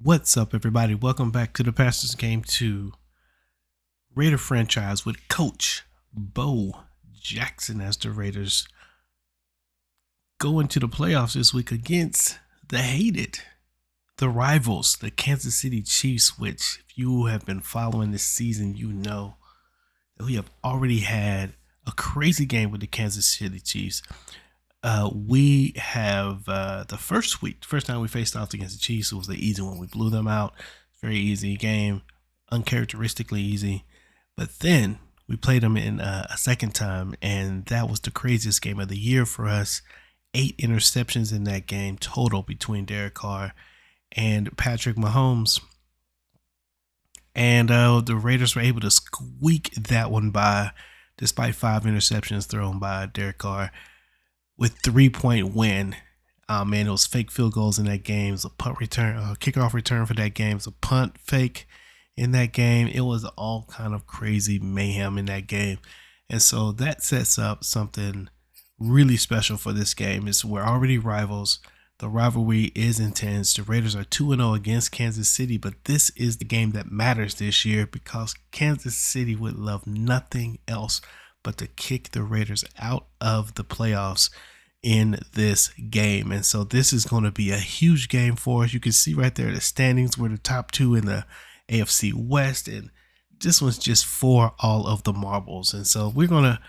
What's up, everybody? Welcome back to the Pastors Game 2 Raider franchise with Coach Beaux Jackson as the Raiders go into the playoffs this week against the rivals, the Kansas City Chiefs, which if you have been following this season, you know that we have already had a crazy game with the Kansas City Chiefs. We have the first time we faced off against the Chiefs, it was the easy one. We blew them out. Very easy game, uncharacteristically easy. But then we played them in a second time, and that was the craziest game of the year for us. 8 interceptions in that game total between Derek Carr and Patrick Mahomes. And the Raiders were able to squeak that one by, despite 5 interceptions thrown by Derek Carr, with 3-point win. Man, it was fake field goals in that game. It was a punt return, a kickoff return for that game. It was a punt fake in that game. It was all kind of crazy mayhem in that game. And so that sets up something really special for this game. We're already rivals. The rivalry is intense. The Raiders are 2-0 against Kansas City, but this is the game that matters this year because Kansas City would love nothing else but to kick the Raiders out of the playoffs in this game. And so this is going to be a huge game for us. You can see right there the standings. We're the top 2 in the AFC West, and this one's just for all of the marbles. And so we're gonna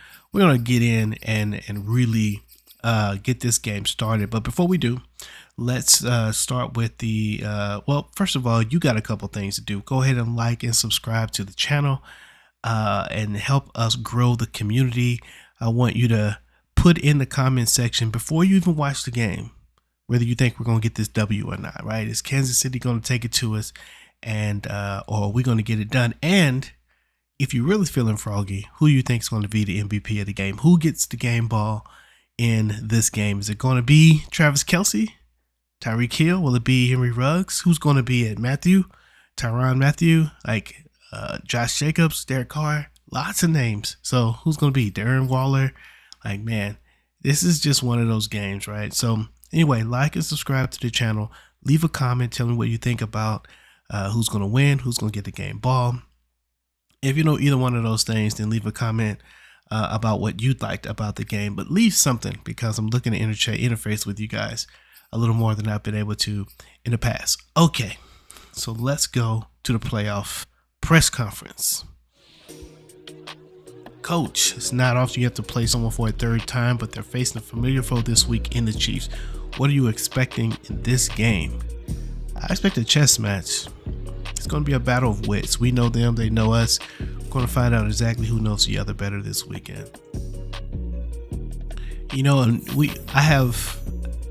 get in and really get this game started. But before we do, let's start with the well, first of all, you got a couple things to do. Go ahead and like and subscribe to the channel and help us grow the community. I want you to put in the comment section before you even watch the game whether you think we're going to get this W or not, right? Is Kansas City going to take it to us, and or are we going to get it done? And if you're really feeling froggy, who you think is going to be the MVP of the game? Who gets the game ball in this game? Is it going to be Travis Kelce, Tyreek Hill? Will it be Henry Ruggs? Who's going to be it? Tyrann Mathieu, Josh Jacobs, Derek Carr? Lots of names. So who's going to be Darren Waller? Man, this is just one of those games, right? So anyway, like and subscribe to the channel. Leave a comment. Tell me what you think about who's going to win, who's going to get the game ball. If you know either one of those things, then leave a comment about what you'd liked about the game. But leave something, because I'm looking to interface with you guys a little more than I've been able to in the past. Okay, so let's go to the playoff press conference. Coach, it's not often you have to play someone for a third time, but they're facing a familiar foe this week in the Chiefs. What are you expecting in this game? I expect a chess match. It's going to be a battle of wits. We know them, they know us. We're going to find out exactly who knows the other better this weekend. I have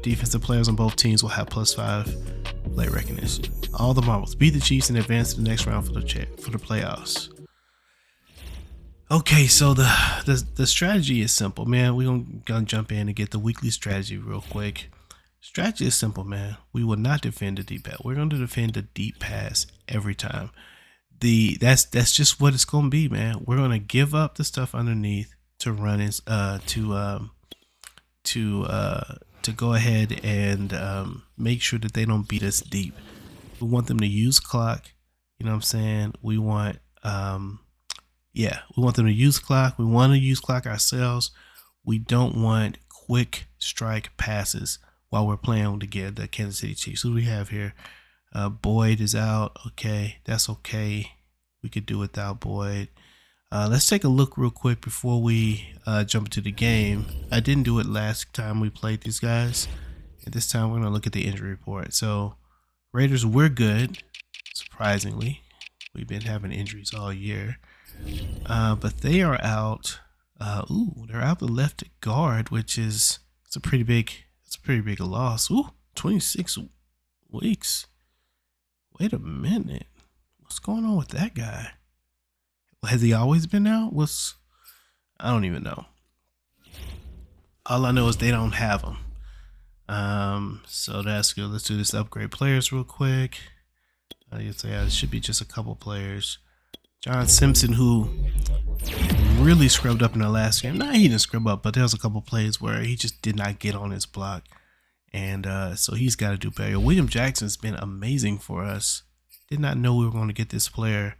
defensive players on both teams will have +5 play recognition. All the marbles. Beat the Chiefs and advance to the next round for the playoffs. Okay, so the strategy is simple, man. We're gonna jump in and get the weekly strategy real quick. Strategy is simple, man. We will not defend the deep pass. We're going to defend the deep pass every time. That's just what it's gonna be, man. We're gonna give up the stuff underneath to run to go ahead and make sure that they don't beat us deep. We want them to use clock. You know what I'm saying? We want we want them to use clock. We want to use clock ourselves. We don't want quick strike passes while we're playing to get the Kansas City Chiefs. Who do we have here? Boyd is out. Okay, that's okay. We could do without Boyd. Let's take a look real quick before we jump into the game. I didn't do it last time we played these guys. And this time we're going to look at the injury report. So Raiders, we're good. Surprisingly, we've been having injuries all year. But they are out. They're out the left guard, which is a pretty big loss. 26 weeks. Wait a minute. What's going on with that guy? Has he always been out? I don't even know. All I know is they don't have him. So that's good. Let's do this upgrade players real quick. It should be just a couple players. John Simpson, who really scrubbed up in the last game. He didn't scrub up, but there was a couple plays where he just did not get on his block. And so he's got to do better. William Jackson's been amazing for us. Did not know we were going to get this player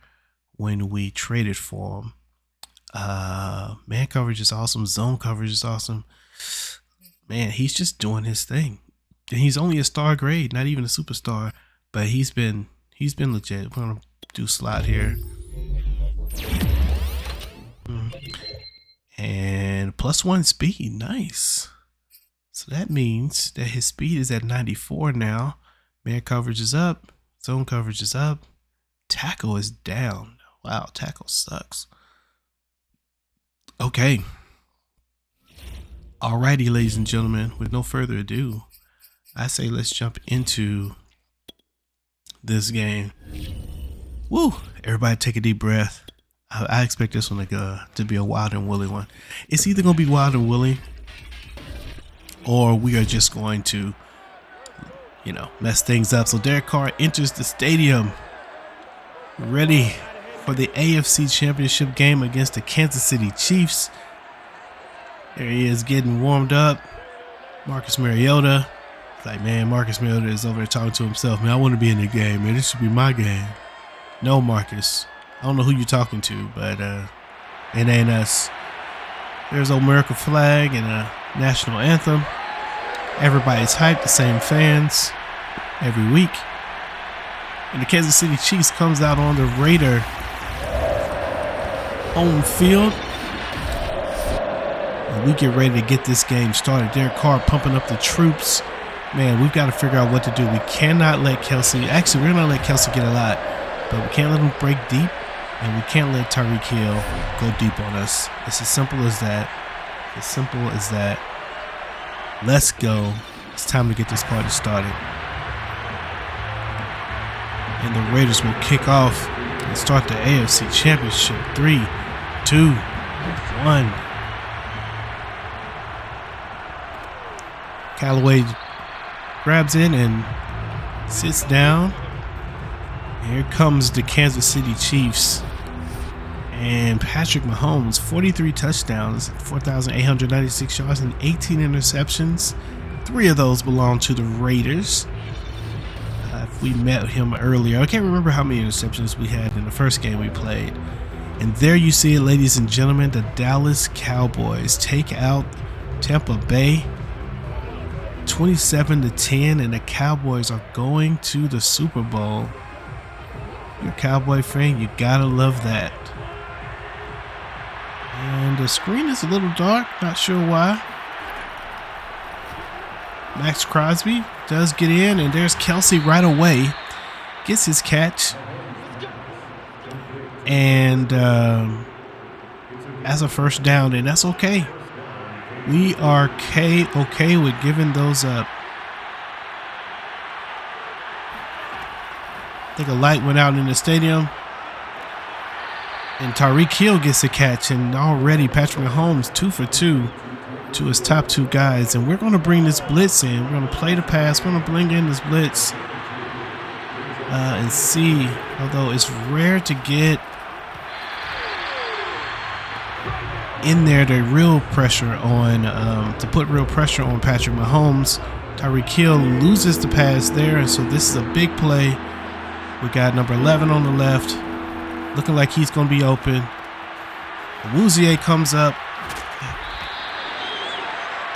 when we traded for him. Man coverage is awesome. Zone coverage is awesome. Man, he's just doing his thing. And he's only a star grade, not even a superstar. But he's been legit. We're gonna do slot here. And +1 speed, nice. So that means that his speed is at 94 now. Man coverage is up. Zone coverage is up. Tackle is down. Wow, tackle sucks. Okay. Alrighty, ladies and gentlemen, with no further ado, I say let's jump into this game. Woo! Everybody take a deep breath. I expect this one to be a wild and woolly one. It's either going to be wild and woolly, or we are just going to, mess things up. So Derek Carr enters the stadium, ready for the AFC Championship game against the Kansas City Chiefs. There he is getting warmed up. Marcus Mariota. It's like, man, Marcus Mariota is over there talking to himself. Man, I want to be in the game, man. This should be my game. No, Marcus. I don't know who you're talking to, but it ain't us. There's old American flag and a national anthem. Everybody's hyped, the same fans every week. And the Kansas City Chiefs comes out on the Raider home field. And we get ready to get this game started. Derek Carr pumping up the troops. Man, we've got to figure out what to do. We cannot let Kelsey. Actually, we're going to let Kelsey get a lot. But we can't let him break deep. And we can't let Tyreek Hill go deep on us. It's as simple as that. As simple as that. Let's go. It's time to get this party started. And the Raiders will kick off and start the AFC Championship. 3, 2, 1. Callaway grabs in and sits down. Here comes the Kansas City Chiefs. And Patrick Mahomes, 43 touchdowns, 4,896 yards, and 18 interceptions. 3 of those belong to the Raiders. We met him earlier. I can't remember how many interceptions we had in the first game we played. And there you see it, ladies and gentlemen. The Dallas Cowboys take out Tampa Bay 27-10, and the Cowboys are going to the Super Bowl. You're a Cowboy fan, you gotta love that. And the screen is a little dark, not sure why. Max Crosby does get in, and there's Kelsey right away. Gets his catch. And as a first down, and that's okay. We are okay with giving those up. I think a light went out in the stadium. And Tyreek Hill gets a catch, and already Patrick Mahomes 2 for 2 to his top 2 guys. And we're going to bring this blitz in. We're going to play the pass. We're going to bring in this blitz and see. Although it's rare to get in there the real pressure on, to put real pressure on Patrick Mahomes. Tyreek Hill loses the pass there, and so this is a big play. We got number 11 on the left, looking like he's going to be open. Wouzier comes up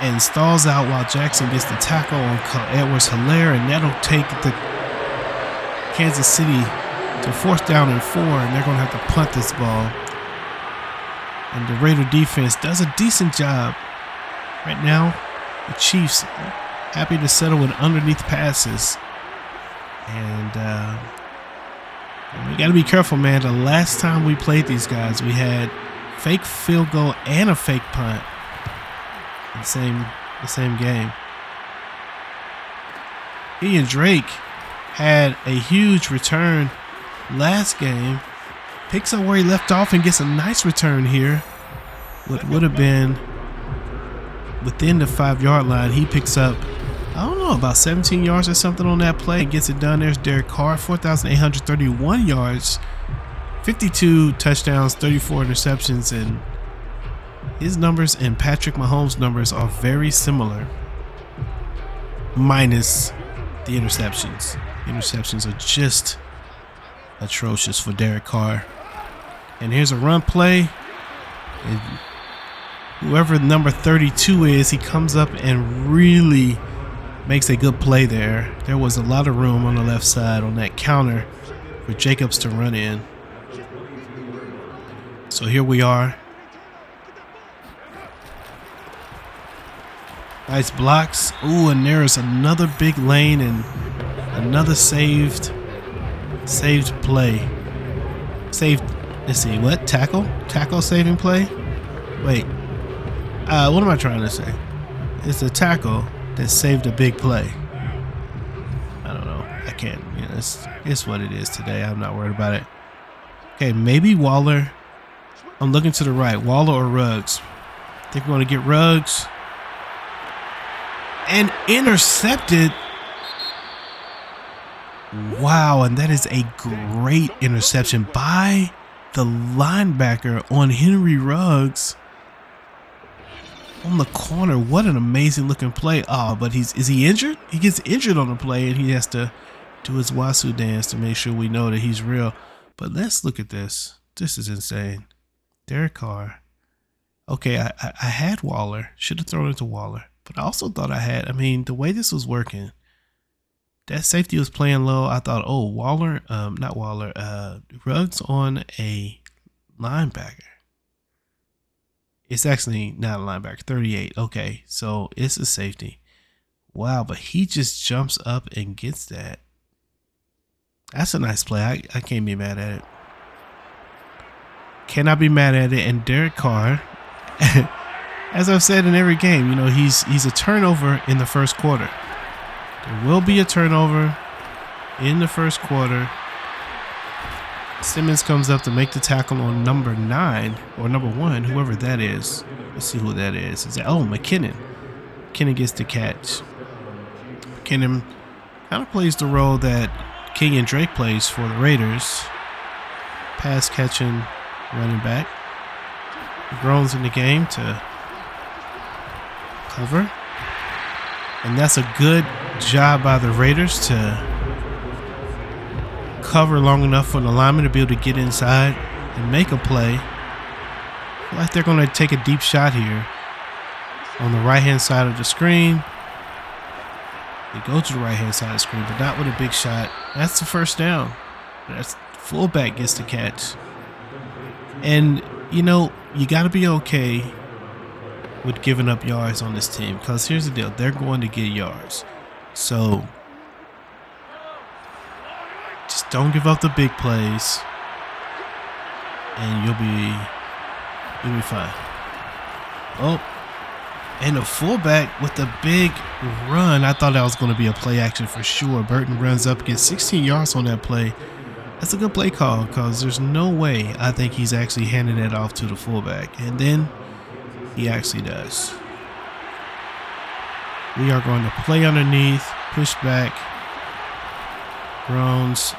and stalls out while Jackson gets the tackle on Edwards-Helaire, and that'll take the Kansas City to 4th down and 4, and they're going to have to punt this ball. And the Raider defense does a decent job. Right now, the Chiefs happy to settle with underneath passes. And we got to be careful, man. The last time we played these guys, we had fake field goal and a fake punt in the same game. He and Drake had a huge return last game. Picks up where he left off and gets a nice return here. What would have been within the 5-yard line. He picks up, I don't know, about 17 yards or something on that play. Gets it done. There's Derek Carr, 4,831 yards, 52 touchdowns, 34 interceptions, and his numbers and Patrick Mahomes' numbers are very similar. minus the interceptions. Interceptions are just atrocious for Derek Carr. And here's a run play. And whoever number 32 is, he comes up and really makes a good play there. There was a lot of room on the left side on that counter for Jacobs to run in. So here we are. Nice blocks. Ooh, and there is another big lane and another saved play. Saved, let's see, what? Tackle? Tackle saving play? Wait. What am I trying to say? It's a tackle that saved a big play. I don't know. I can't. You know, it's what it is today. I'm not worried about it. Okay, maybe Waller. I'm looking to the right. Waller or Ruggs. I think we're going to get Ruggs. And intercepted. Wow, and that is a great interception by the linebacker on Henry Ruggs. On the corner. What an amazing looking play. Oh, but is he injured? He gets injured on the play and he has to do his Wasu dance to make sure we know that he's real. But let's look at this. This is insane. Derek Carr. Okay, I had Waller. Should have thrown it to Waller. But I also thought the way this was working, that safety was playing low. I thought, oh, Waller, not Waller, Ruggs on a linebacker. It's actually not a linebacker, 38. Okay, so it's a safety. Wow, but he just jumps up and gets that. That's a nice play. I can't be mad at it. Cannot be mad at it. And Derek Carr, as I've said in every game, you know, he's a turnover in the first quarter. There will be a turnover in the first quarter. Simmons comes up to make the tackle on number 9 or number 1, whoever that is. Let's see who that is. McKinnon. McKinnon gets the catch. McKinnon kind of plays the role that Kenyon Drake plays for the Raiders. Pass catching running back. Groans in the game to cover. And that's a good job by the Raiders to cover long enough for the lineman to be able to get inside and make a play. I feel like they're going to take a deep shot here on the right-hand side of the screen. They go to the right-hand side of the screen, but not with a big shot. That's the first down. That's fullback gets the catch. And, you know, you got to be okay with giving up yards on this team because here's the deal. They're going to get yards. So just don't give up the big plays and you'll be fine. Oh, and the fullback with the big run. I thought that was going to be a play action for sure. Burton runs up, gets 16 yards on that play. That's a good play call because there's no way I think he's actually handing it off to the fullback. And then he actually does. We are going to play underneath, push back, groans,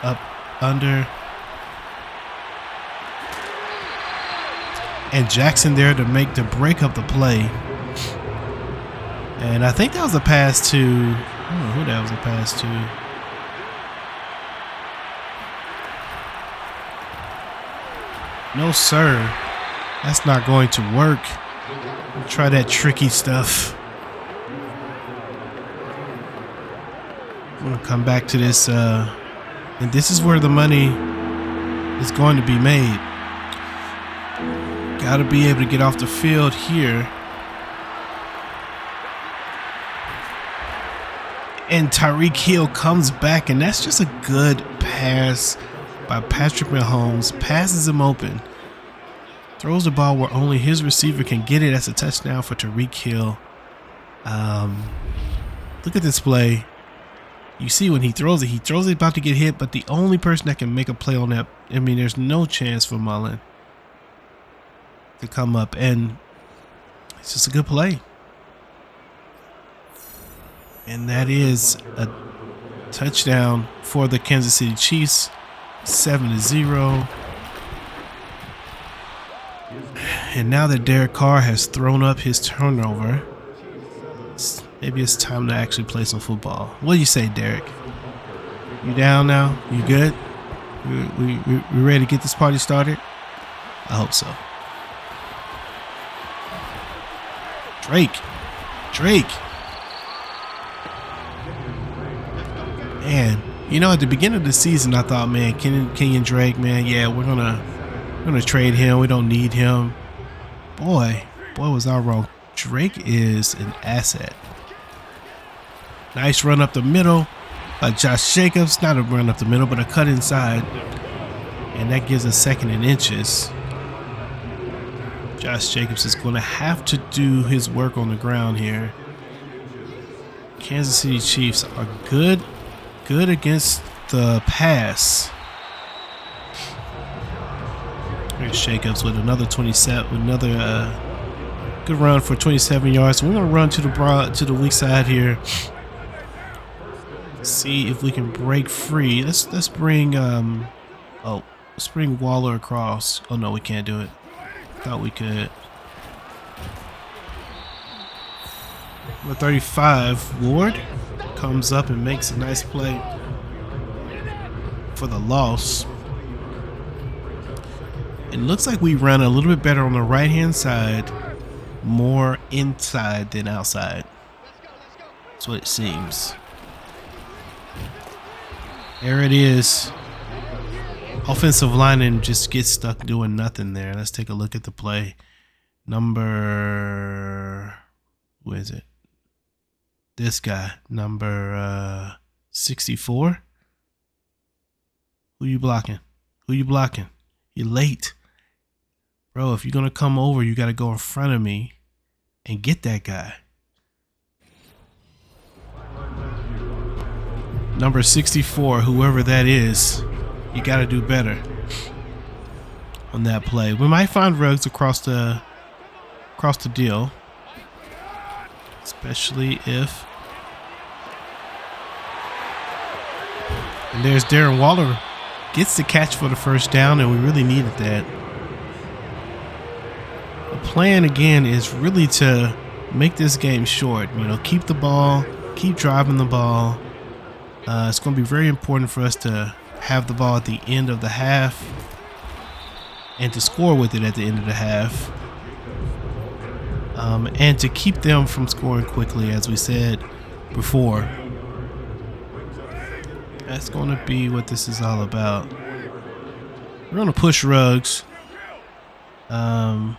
up, under. And Jackson there to make the break up the play. And I think that was a pass to, I don't know who that was a pass to. No, sir. That's not going to work. We'll try that tricky stuff. I'm going to come back to this. And this is where the money is going to be made. Got to be able to get off the field here. And Tyreek Hill comes back, and that's just a good pass by Patrick Mahomes. Passes him open. Throws the ball where only his receiver can get it. That's a touchdown for Tyreek Hill. Look at this play. You see when he throws it about to get hit, but the only person that can make a play on that, I mean, there's no chance for Mullen to come up, and it's just a good play. And that is a touchdown for the Kansas City Chiefs, 7-0. And now that Derek Carr has thrown up his turnover, Maybe it's time to actually play some football. What do you say, Derek? You down now? You good? We ready to get this party started? I hope so. Drake. Man, you know, at the beginning of the season, I thought, man, Kenyon Drake, man, yeah, we're gonna trade him. We don't need him. Boy, was I wrong. Drake is an asset. Nice run up the middle by Josh Jacobs. Not a run up the middle, but a cut inside. And that gives us 2nd and inches. Josh Jacobs is going to have to do his work on the ground here. Kansas City Chiefs are good against the pass. Here's Jacobs with another 27, with another good run for 27 yards. So we're going to run to the weak side here. See if we can break free. Let's bring let's bring Waller across. Oh no, we can't do it. Thought we could. Number 35, Ward, comes up and makes a nice play for the loss. It looks like we ran a little bit better on the right hand side, more inside than outside. That's what it seems. There it is. Offensive lineman just gets stuck doing nothing there. Let's take a look at the play. Number, who is it? This guy, number 64. Who you blocking? You're late. Bro, if you're going to come over, you got to go in front of me and get that guy. Number 64, whoever that is, you got to do better on that play. We might find Ruggs across the deal, especially if. And there's Darren Waller, gets the catch for the first down, and we really needed that. The plan again is really to make this game short. You know, keep the ball, keep driving the ball. It's going to be very important for us to have the ball at the end of the half and to score with it at the end of the half, and to keep them from scoring quickly, as we said before. That's going to be what this is all about. We're going to push Ruggs, and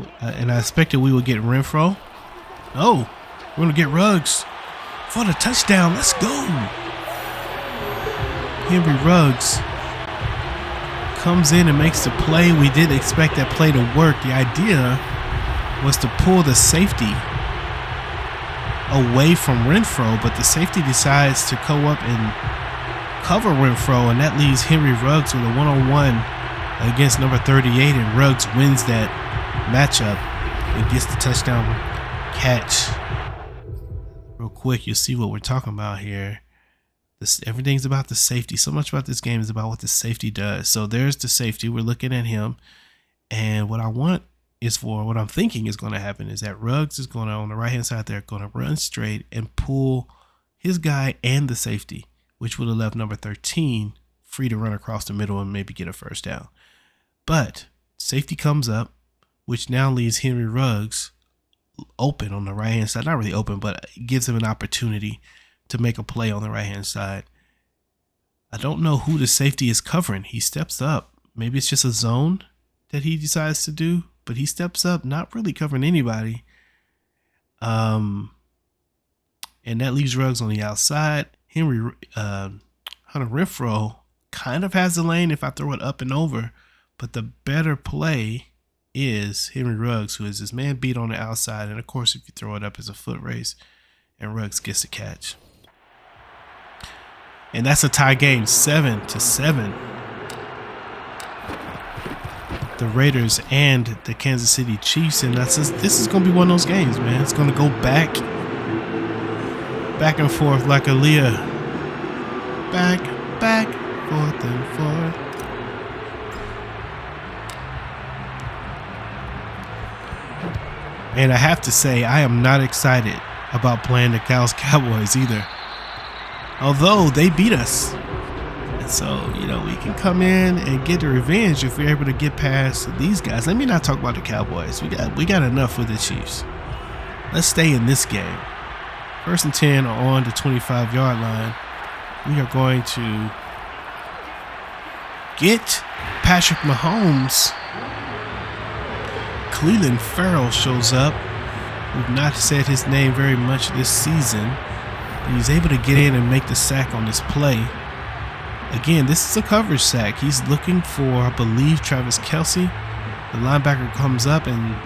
I expected we would get Renfro. Oh, we're going to get Ruggs for the touchdown. Let's go. Henry Ruggs comes in and makes the play. We did expect that play to work. The idea was to pull the safety away from Renfro, but the safety decides to go up and cover Renfro, and that leaves Henry Ruggs with a one-on-one against number 38, and Ruggs wins that matchup and gets the touchdown catch. Real quick, you'll see what we're talking about here. Everything's about the safety. So much about this game is about what the safety does. So there's the safety. We're looking at him. And what I'm thinking is going to happen is that Ruggs is going to, on the right-hand side there, going to run straight and pull his guy and the safety, which would have left number 13 free to run across the middle and maybe get a first down. But safety comes up, which now leaves Henry Ruggs open on the right-hand side. Not really open, but it gives him an opportunity to make a play on the right-hand side. I don't know who the safety is covering. He steps up. Maybe it's just a zone that he decides to do, but he steps up, not really covering anybody. And that leaves Ruggs on the outside. Hunter Renfro kind of has the lane if I throw it up and over, but the better play is Henry Ruggs, who is this man beat on the outside. And of course, if you throw it up, it's a foot race, and Ruggs gets the catch. And that's a tie game, 7-7. The Raiders and the Kansas City Chiefs, and this is going to be one of those games, man. It's going to go back and forth like Aaliyah. Back, forth and forth. And I have to say, I am not excited about playing the Cowboys either. Although they beat us. And so, you know, we can come in and get the revenge if we're able to get past these guys. Let me not talk about the Cowboys. We got enough with the Chiefs. Let's stay in this game. 1st and 10 on the 25-yard line. We are going to get Patrick Mahomes. Cleveland Farrell shows up. We've not said his name very much this season. He's able to get in and make the sack on this play. Again, this is a coverage sack. He's looking for, I believe, Travis Kelce. The linebacker comes up and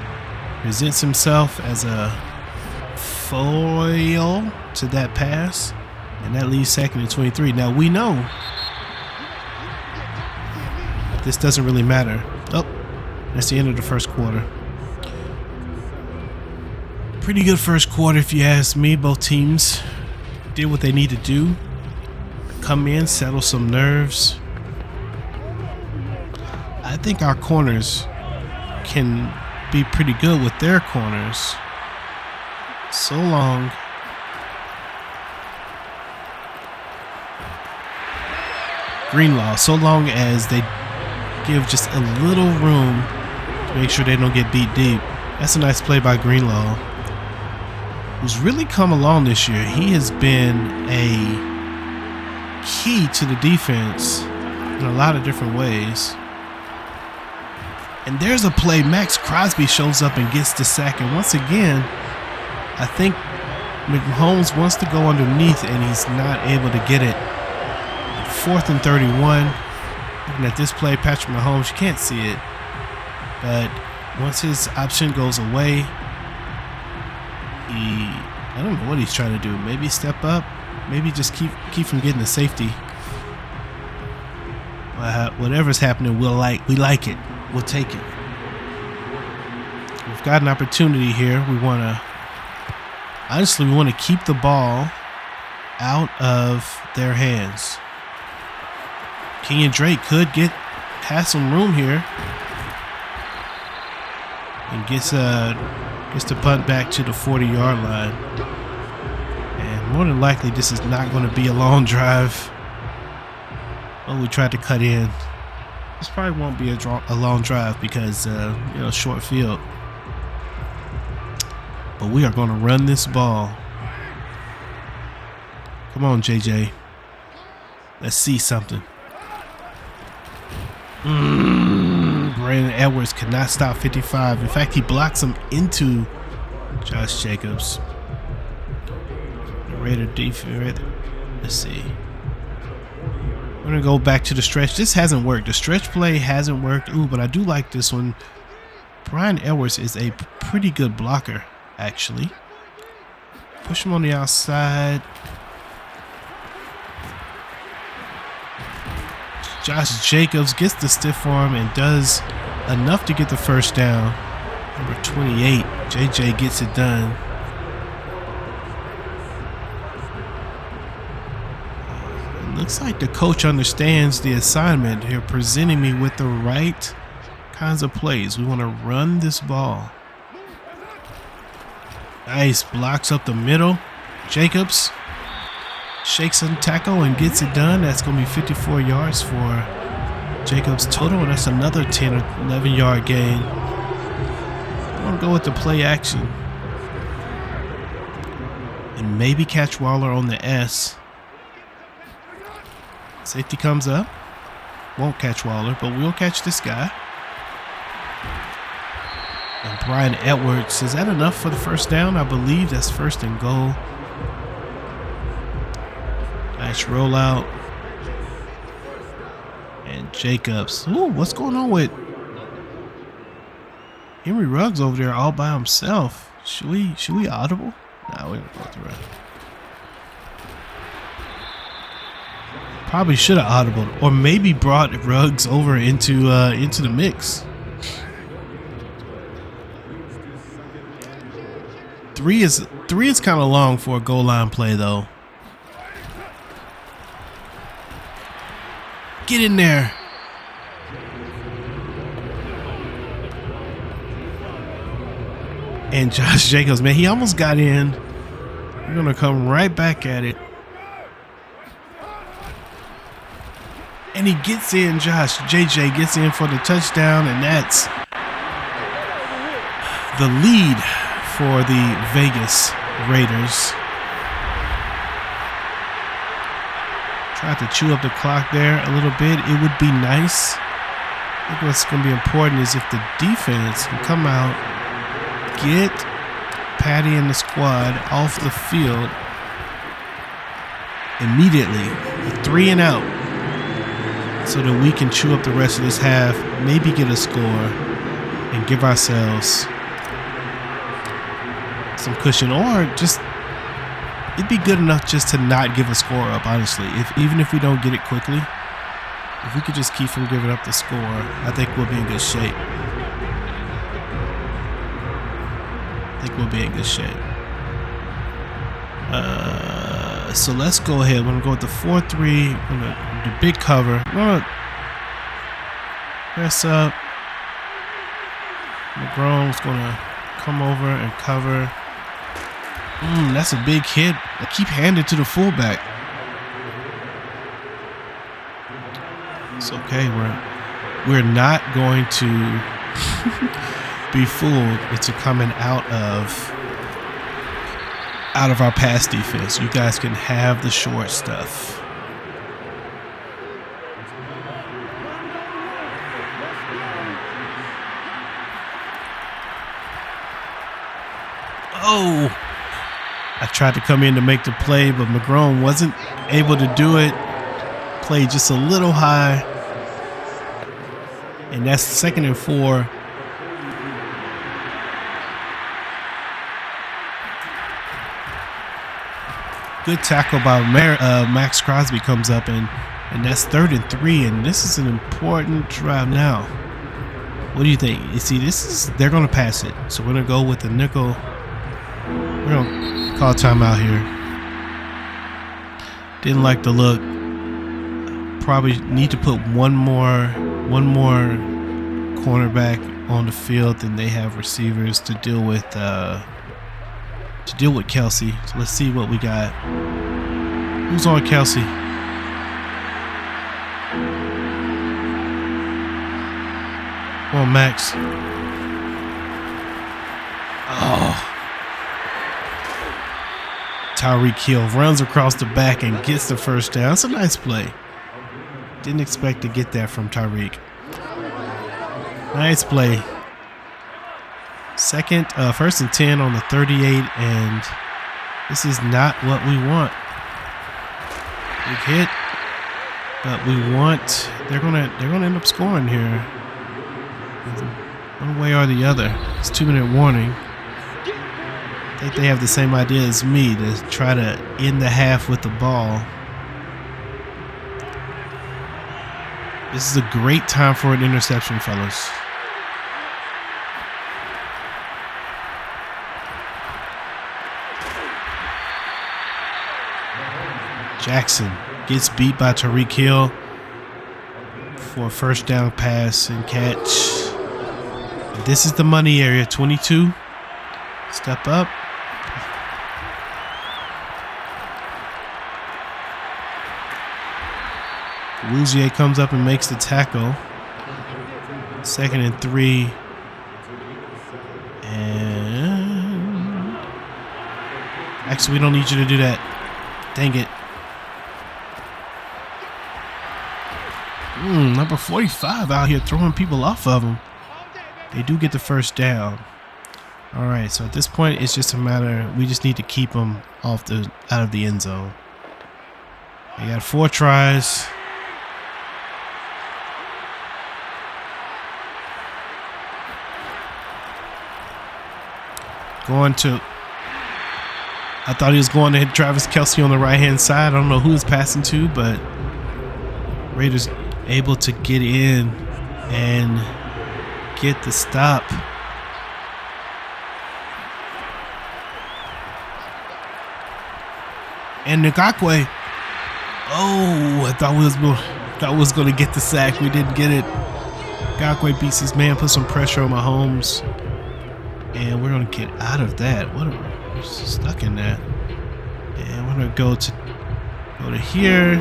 presents himself as a foil to that pass. And that leaves 2nd and 23. Now, we know this doesn't really matter. Oh, that's the end of the first quarter. Pretty good first quarter, if you ask me. Both teams did what they need to do. Come in, settle some nerves. I think our corners can be pretty good with their corners. So long. Greenlaw, so long as they give just a little room to make sure they don't get beat deep. That's a nice play by Greenlaw, who's really come along this year. He has been a key to the defense in a lot of different ways. And there's a play. Max Crosby shows up and gets the sack. And once again, I think Mahomes wants to go underneath and he's not able to get it. 4th and 31. Looking at this play, Patrick Mahomes, you can't see it. But once his option goes away, I don't know what he's trying to do. Maybe step up. Maybe just keep from getting the safety. Whatever's happening, we like it. We'll take it. We've got an opportunity here. We want to keep the ball out of their hands. Kenyon Drake could have some room here and gets the punt back to the 40-yard line. And more than likely, this is not going to be a long drive. Oh, we tried to cut in. This probably won't be a long drive because, short field. But we are going to run this ball. Come on, JJ. Let's see something. Brandon Edwards cannot stop 55. In fact, he blocks him into Josh Jacobs. The Raider defense. Let's see. We're going to go back to the stretch. This hasn't worked. The stretch play hasn't worked. Ooh, but I do like this one. Brian Edwards is a pretty good blocker, actually. Push him on the outside. Josh Jacobs gets the stiff arm and does enough to get the first down. Number 28, JJ gets it done. It looks like the coach understands the assignment here, presenting me with the right kinds of plays. We want to run this ball. Nice, blocks up the middle. Jacobs shakes and tackle and gets it done. That's going to be 54 yards for Jacobs total, and that's another 10 or 11-yard gain. I want to go with the play action and maybe catch Waller on the S. Safety comes up. Won't catch Waller, but we'll catch this guy. And Brian Edwards, is that enough for the first down? I believe that's 1st and goal. Nice rollout. And Jacobs. Ooh, what's going on with Henry Ruggs over there all by himself? Should we audible? Nah, we're gonna go through it. Probably should have audible, or maybe brought Ruggs over into the mix. 3 is kind of long for a goal line play though. Get in there. And Josh Jacobs, man, he almost got in. We're going to come right back at it. And he gets in, Josh. JJ gets in for the touchdown, and that's the lead for the Vegas Raiders. Tried to chew up the clock there a little bit. It would be nice. I think what's going to be important is if the defense can come out, get Patty and the squad off the field immediately, 3 and out, so that we can chew up the rest of this half, maybe get a score, and give ourselves some cushion, or just it'd be good enough just to not give a score up, honestly. Even if we don't get it quickly, if we could just keep from giving up the score, I think we'll be in good shape. So let's go ahead. We're going to go with the 4-3. The big cover. We're going to press up. McGrone's going to come over and cover. That's a big hit. I keep handing to the fullback. It's okay. We're not going to be fooled into coming out of our pass defense. You guys can have the short stuff. Oh, I tried to come in to make the play, but McGrone wasn't able to do it. Played just a little high. And that's 2nd and 4. Good tackle by Max Crosby comes up, and that's 3rd and 3, and this is an important drive now. What do you think? You see, they're going to pass it, so we're going to go with the nickel. We're going to call timeout here. Didn't like the look. Probably need to put one more cornerback on the field than they have receivers to deal with Kelsey. So let's see what we got. Who's on Kelsey? Come on, Max. Oh. Tyreek Hill runs across the back and gets the first down. That's a nice play. Didn't expect to get that from Tyreek. Nice play. 1st and 10 on the 38, and this is not what we want. Big hit, but they're gonna end up scoring here, one way or the other. It's 2-minute warning. I think they have the same idea as me to try to end the half with the ball. This is a great time for an interception, fellas. Jackson gets beat by Tyreek Hill for a first down pass and catch. And this is the money area, 22. Step up. Rouzier comes up and makes the tackle. 2nd and 3. And actually, we don't need you to do that. Dang it. Number 45 out here throwing people off of him. They do get the first down. All right, so at this point, it's just a matter. We just need to keep them out of the end zone. They got 4 tries. I thought he was going to hit Travis Kelce on the right-hand side. I don't know who he's passing to, but Raiders able to get in and get the stop. And Ngakwe. Oh, I thought we was going to get the sack. We didn't get it. Ngakwe beats his man, puts some pressure on Mahomes. And we're going to get out of that. We're stuck in that. And we're gonna go to here.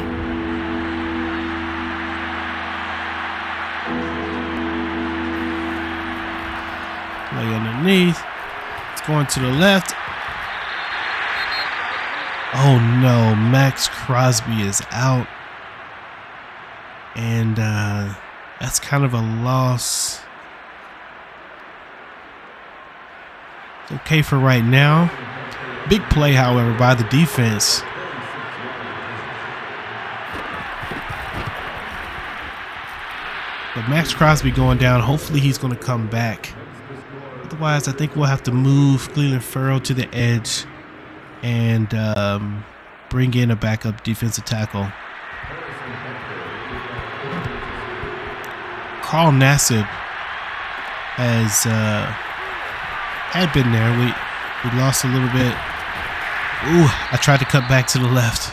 Play underneath. It's going to the left. Oh no, Max Crosby is out. And that's kind of a loss. It's okay for right now. Big play, however, by the defense. But Max Crosby going down. Hopefully he's going to come back. Otherwise, I think we'll have to move Cleveland Farrell to the edge and bring in a backup defensive tackle. Carl Nassib has had been there. We lost a little bit. Ooh, I tried to cut back to the left.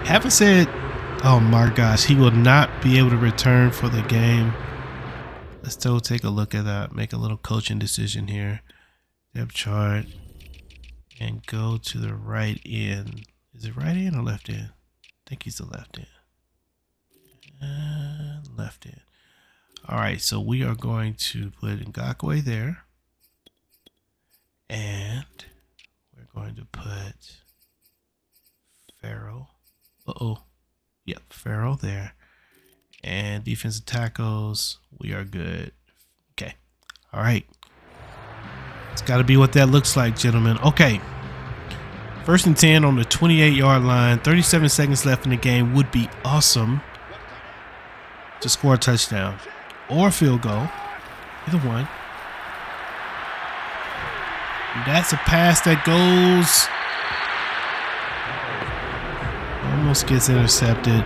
Haven't said, oh my gosh, he will not be able to return for the game. Let's still take a look at that, make a little coaching decision here. Depth chart and go to the right end. Is it right end or left end? I think he's the left end. Left end. All right, so we are going to put Ngakoue there. And we're going to put Farrell. Yep, Farrell there. And defensive tackles, we are good. Okay. All right. It's got to be what that looks like, gentlemen. Okay. 1st and 10 on the 28-yard line. 37 seconds left in the game. Would be awesome to score a touchdown or a field goal. Either one. And that's a pass that goes. Almost gets intercepted.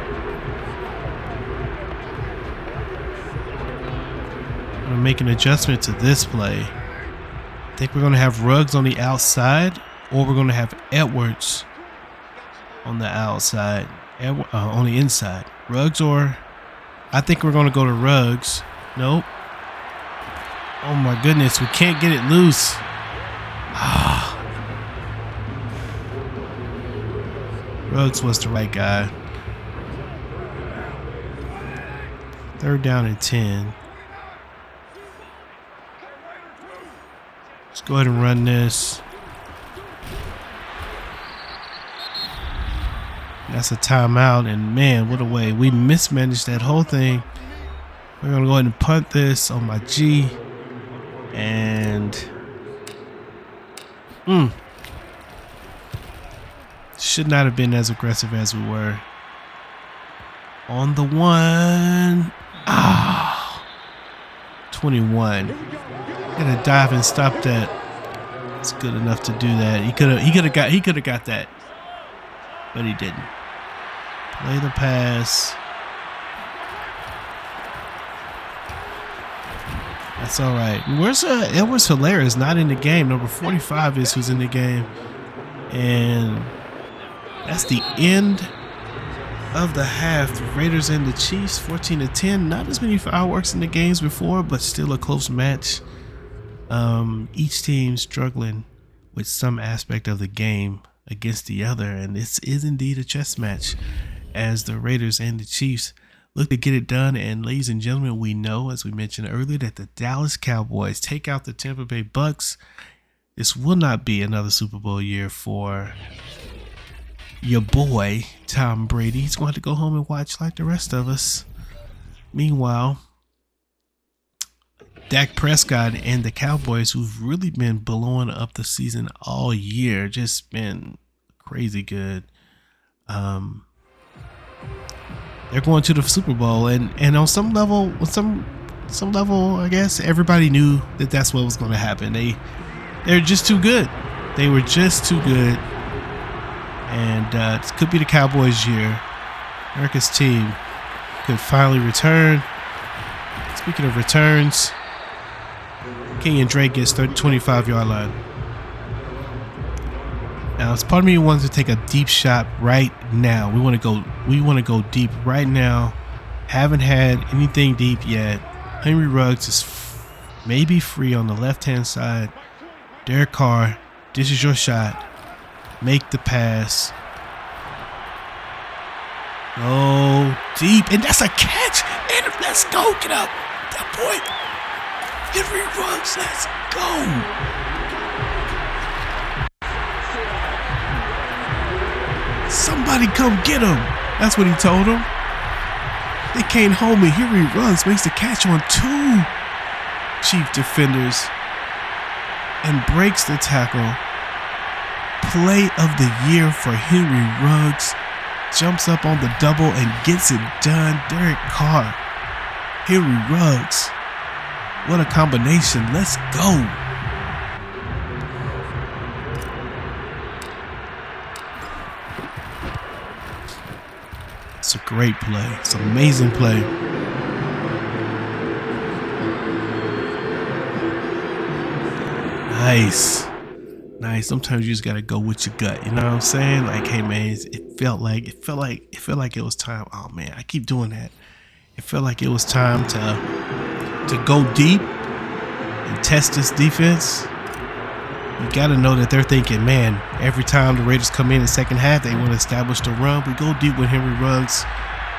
I'm going to make an adjustment to this play. I think we're going to have Ruggs on the outside, or we're going to have Edwards on the outside, on the inside. Ruggs, or I think we're going to go to Ruggs. Nope. Oh my goodness, we can't get it loose. Ruggs was the right guy. 3rd down and 10. Let's go ahead and run this. That's a timeout, and man, what a way. We mismanaged that whole thing. We're going to go ahead and punt this on my G. And should not have been as aggressive as we were. On the 1. 21. Gonna dive and stop that. It's good enough to do that. He could have got that, but he didn't. Play the pass. That's all right. Where's Edwards Hilaire is not in the game. Number 45 is who's in the game, and that's the end of the half. The Raiders and the Chiefs, 14-10. Not as many fireworks in the games before, but still a close match. Each team struggling with some aspect of the game against the other, and this is indeed a chess match as the Raiders and the Chiefs look to get it done. And ladies and gentlemen, we know, as we mentioned earlier, that the Dallas Cowboys take out the Tampa Bay Bucs. This will not be another Super Bowl year for your boy Tom Brady. He's going to go home and watch like the rest of us. Meanwhile, Dak Prescott and the Cowboys, who've really been blowing up the season all year, just been crazy good. They're going to the Super Bowl, and on some level, I guess everybody knew that that's what was going to happen. They're just too good. They were just too good, and this could be the Cowboys' year. America's team could finally return. Speaking of returns, Kenyon Drake gets 25-yard line. Now, it's part of me who wants to take a deep shot right now. We want to go deep right now. Haven't had anything deep yet. Henry Ruggs is maybe free on the left-hand side. Derek Carr This is your shot. Make the pass. Go deep. And that's a catch. And let's go. Get up. That boy. Henry Ruggs. Let's go. Somebody come get him. That's what he told him. They can't hold me. Henry Ruggs makes the catch on 2 Chief defenders and breaks the tackle. Play of the year for Henry Ruggs. Jumps up on the double and gets it done. Derek Carr, Henry Ruggs. What a combination. Let's go. It's a great play. It's an amazing play. Nice. Nice. Sometimes you just gotta go with your gut. You know what I'm saying? Like, hey man, it felt like it was time. Oh man, I keep doing that. It felt like it was time to go deep and test this defense. You gotta know that they're thinking, man, every time the Raiders come in the second half, they want to establish the run. We go deep with Henry Ruggs.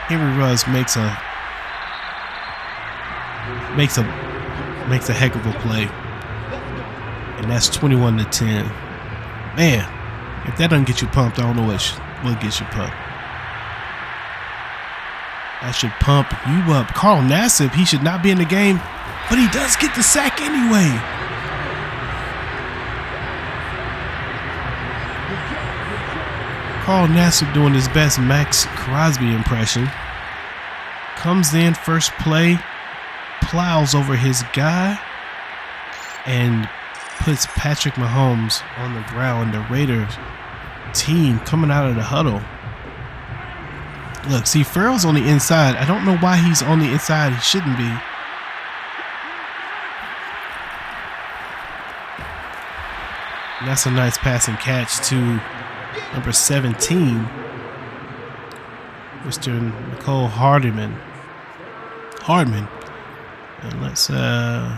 Henry Ruggs makes a heck of a play. And that's 21-10. Man, if that doesn't get you pumped, I don't know what gets you pumped. That should pump you up. Carl Nassib, he should not be in the game, but he does get the sack anyway. Carl Nassib doing his best Max Crosby impression. Comes in first play, plows over his guy, and puts Patrick Mahomes on the ground. The Raiders team coming out of the huddle. Look, see, Farrell's on the inside. I don't know why he's on the inside. He shouldn't be. And that's a nice passing catch to number 17, Mr. Nicole Hardman. And let's play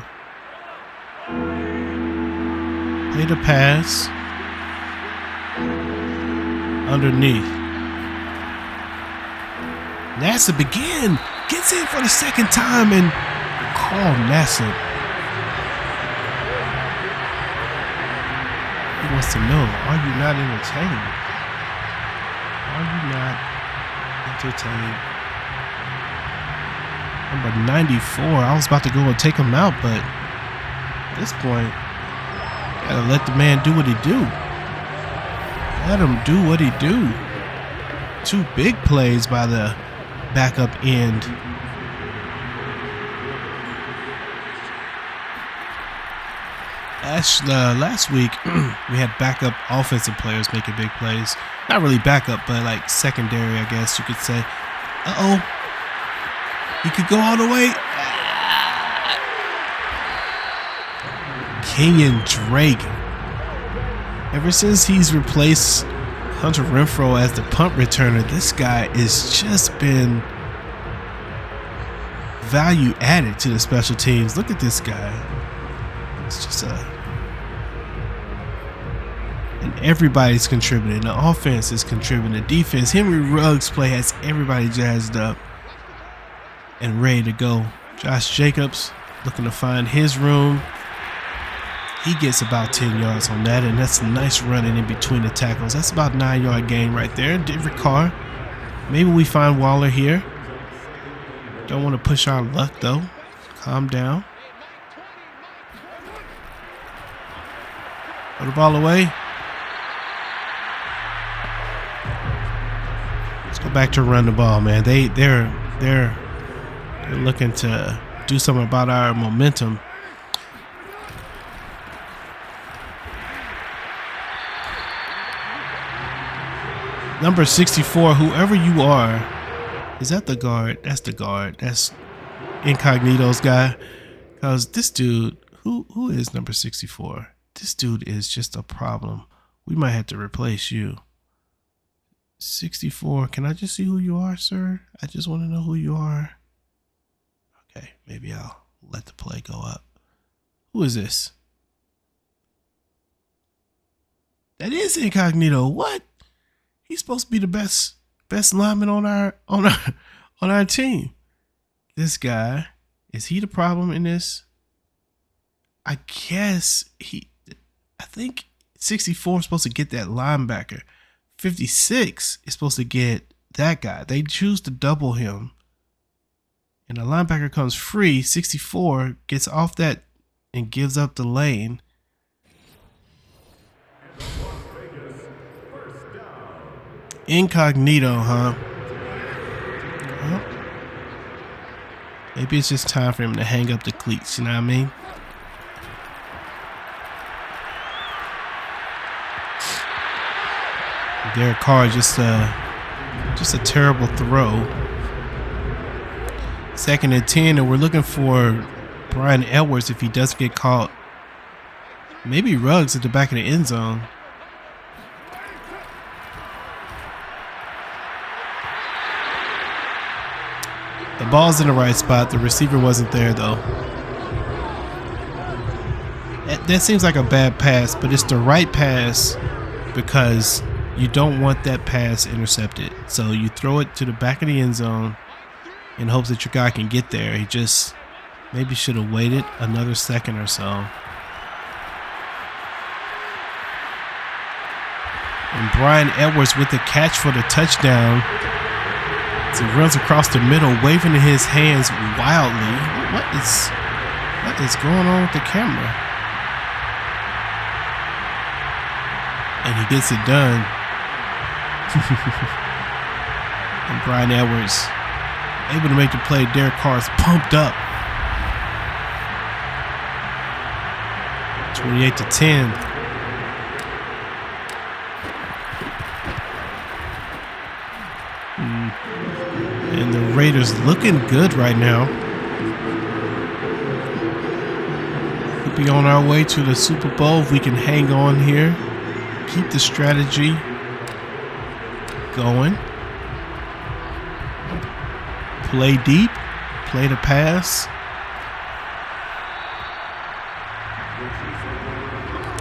the pass underneath. Nassib again gets in for the second time, and Carl Nassib. He wants to know, are you not entertained? Are you not entertained? Number 94. I was about to go and take him out, but at this point, gotta let the man do what he do. Let him do what he do. 2 big plays by the backup end. Last week, we had backup offensive players making big plays. Not really backup, but like secondary, I guess you could say. Uh-oh. He could go all the way. Kenyon Drake. Ever since he's replaced Hunter Renfrow as the punt returner, this guy has just been value added to the special teams. Look at this guy. It's just and everybody's contributing. The offense is contributing. The defense. Henry Ruggs' play has everybody jazzed up and ready to go. Josh Jacobs looking to find his room. He gets about 10 yards on that, and that's a nice running in between the tackles. That's about a 9-yard gain right there. Derek Carr. Maybe we find Waller here. Don't want to push our luck, though. Calm down. Throw the ball away. Let's go back to run the ball, man. They're looking to do something about our momentum. Number 64, whoever you are, is that the guard? That's the guard. That's Incognito's guy. Because this dude, who is number 64? This dude is just a problem. We might have to replace you. 64, can I just see who you are, sir? I just want to know who you are. Okay, maybe I'll let the play go up. Who is this? That is incognito. What? He's supposed to be the best lineman on our team. This guy, is he the problem in this? I guess I think 64 is supposed to get that linebacker. 56 is supposed to get that guy. They choose to double him. And the linebacker comes free. 64 gets off that and gives up the lane. Incognito, huh? Well, maybe it's just time for him to hang up the cleats, you know what I mean? Derek Carr just a terrible throw. 2nd and 10, and we're looking for Bryan Edwards if he does get caught. Maybe Ruggs at the back of the end zone. The ball's in the right spot. The receiver wasn't there, though. That seems like a bad pass, but it's the right pass because you don't want that pass intercepted. So you throw it to the back of the end zone in hopes that your guy can get there. He just maybe should have waited another second or so. And Bryan Edwards with the catch for the touchdown. As he runs across the middle, waving in his hands wildly. What is going on with the camera? And he gets it done. And Bryan Edwards able to make the play. Derek Carr's pumped up. 28-10. And the Raiders looking good right now. We'll be on our way to the Super Bowl if we can hang on here. Keep the strategy going. Play deep. Play the pass.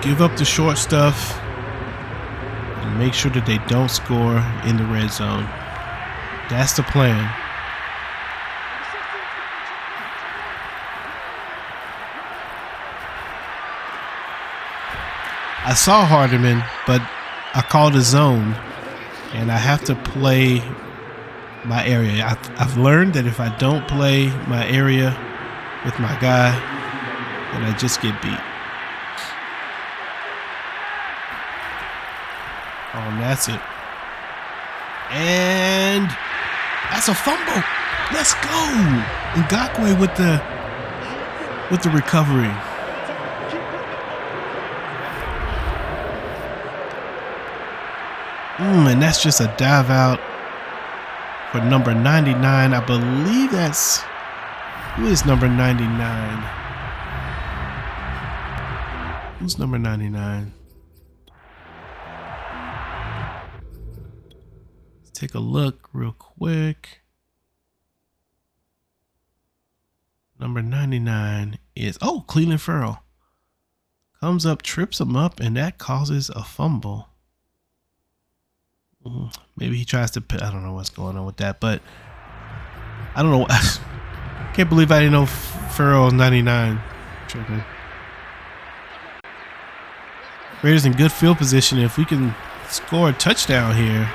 Give up the short stuff. And make sure that they don't score in the red zone. That's the plan. I saw Hardiman, but I called a zone, and I have to play my area. I've learned that if I don't play my area with my guy, then I just get beat. Oh, and that's it. And that's a fumble. Let's go. Ngakoue with the recovery. And that's just a dive out for number 99. I believe that's, who is number 99? Who's number 99? Take a look real quick. Number 99 is, Cleveland Ferrell. Comes up, trips him up, and that causes a fumble. Maybe he tries to, I don't know what's going on with that, but I don't know. Can't believe I didn't know Ferrell 99. Tripping. Raiders in good field position. If we can score a touchdown here,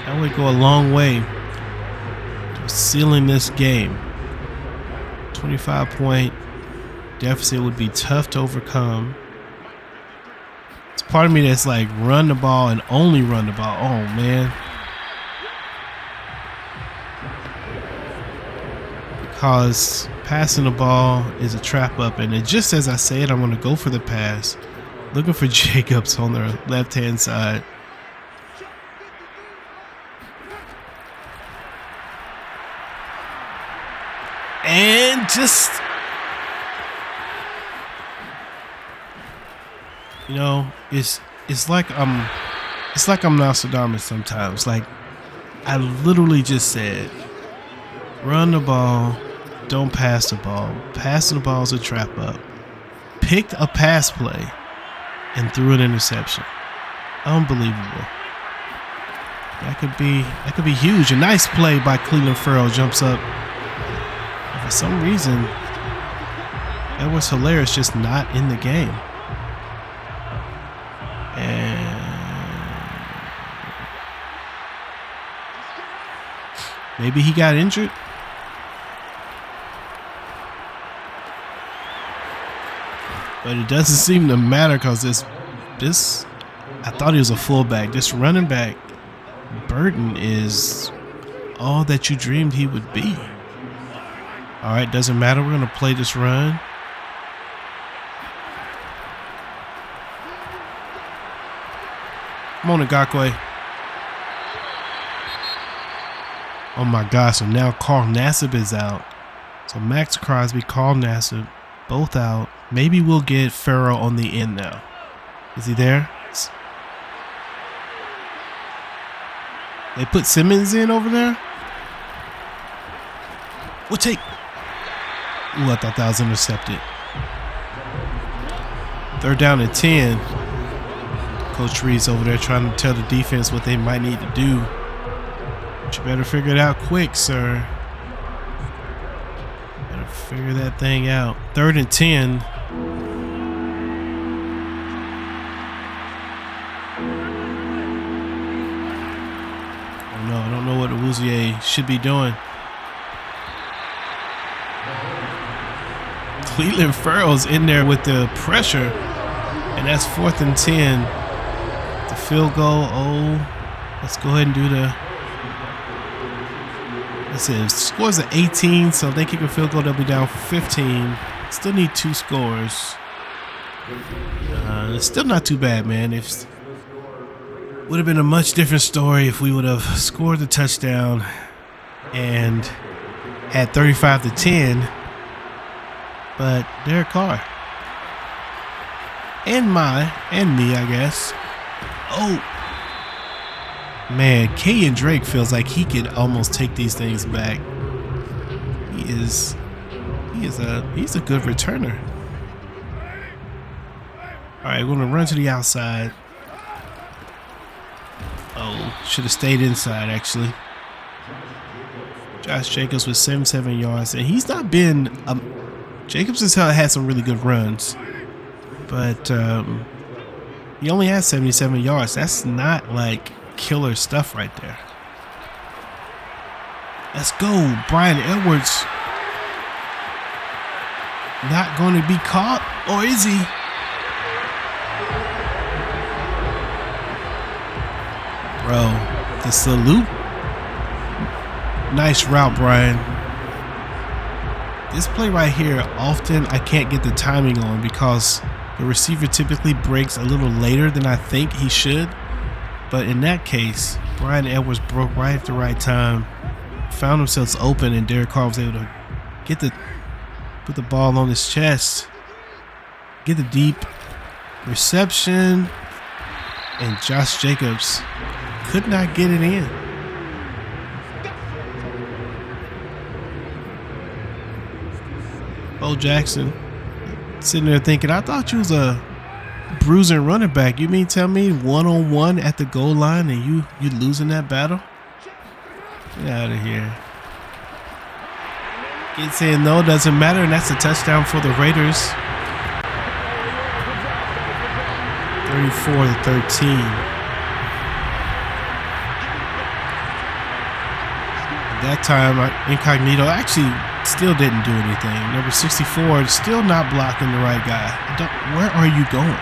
that would go a long way to sealing this game. 25-point deficit would be tough to overcome. It's part of me that's like, run the ball and only run the ball. Oh, man. Because passing the ball is a trap up. And it just as I said, I'm going to go for the pass. Looking for Jacobs on the left-hand side. And just, you know, it's like I'm Nostradamus sometimes. Like, I literally just said, run the ball, don't pass the ball. Passing the ball is a trap up. Picked a pass play, and threw an interception. Unbelievable. That could be huge. A nice play by Clelin Ferrell, jumps up. And for some reason, Edwards-Helaire is just not in the game. And maybe he got injured. But it doesn't seem to matter because this I thought he was a fullback. This running back, Burton, is all that you dreamed he would be. All right, doesn't matter. We're going to play this run. Come on, Ngakoue. Oh my gosh, so now Carl Nassib is out. So Max Crosby, Carl Nassib, both out. Maybe we'll get Ferrell on the end now. Is he there? They put Simmons in over there? We'll take. Ooh, I thought that was intercepted. 3rd down and 10. Coach Reed's over there trying to tell the defense what they might need to do. But you better figure it out quick, sir. Better figure that thing out. 3rd and 10. Oh no, I don't know what Awuzie should be doing. Clelin Ferrell's in there with the pressure, and that's 4th and 10. The field goal. Oh, let's go ahead and do the. Let's see, scores at 18, so if they kick a field goal, they'll be down 15. Still need 2 scores. It's still not too bad, man. If would have been a much different story if we would have scored the touchdown and had 35-10. But Derek Carr and me, I guess. Oh man, Kenyon Drake feels like he could almost take these things back. He's a good returner. All right, we're gonna run to the outside. Oh, should have stayed inside actually. Josh Jacobs with 77 yards, and he's not been. Jacobs has had some really good runs, but he only has 77 yards. That's not like killer stuff right there. Let's go. Bryan Edwards not going to be caught, or is he? Bro, the salute. Nice route, Bryan. This play right here, often I can't get the timing on because the receiver typically breaks a little later than I think he should. But in that case, Bryan Edwards broke right at the right time, found himself open, and Derek Carr was able to put the ball on his chest, get the deep reception, and Josh Jacobs could not get it in. Bo Jackson sitting there thinking, I thought you was a bruising running back. You mean tell me 1-on-1 at the goal line and you losing that battle? Get out of here. Gets in though, doesn't matter, and that's a touchdown for the Raiders. 34-13. At that time, Incognito actually still didn't do anything. Number 64 still not blocking the right guy. Where are you going?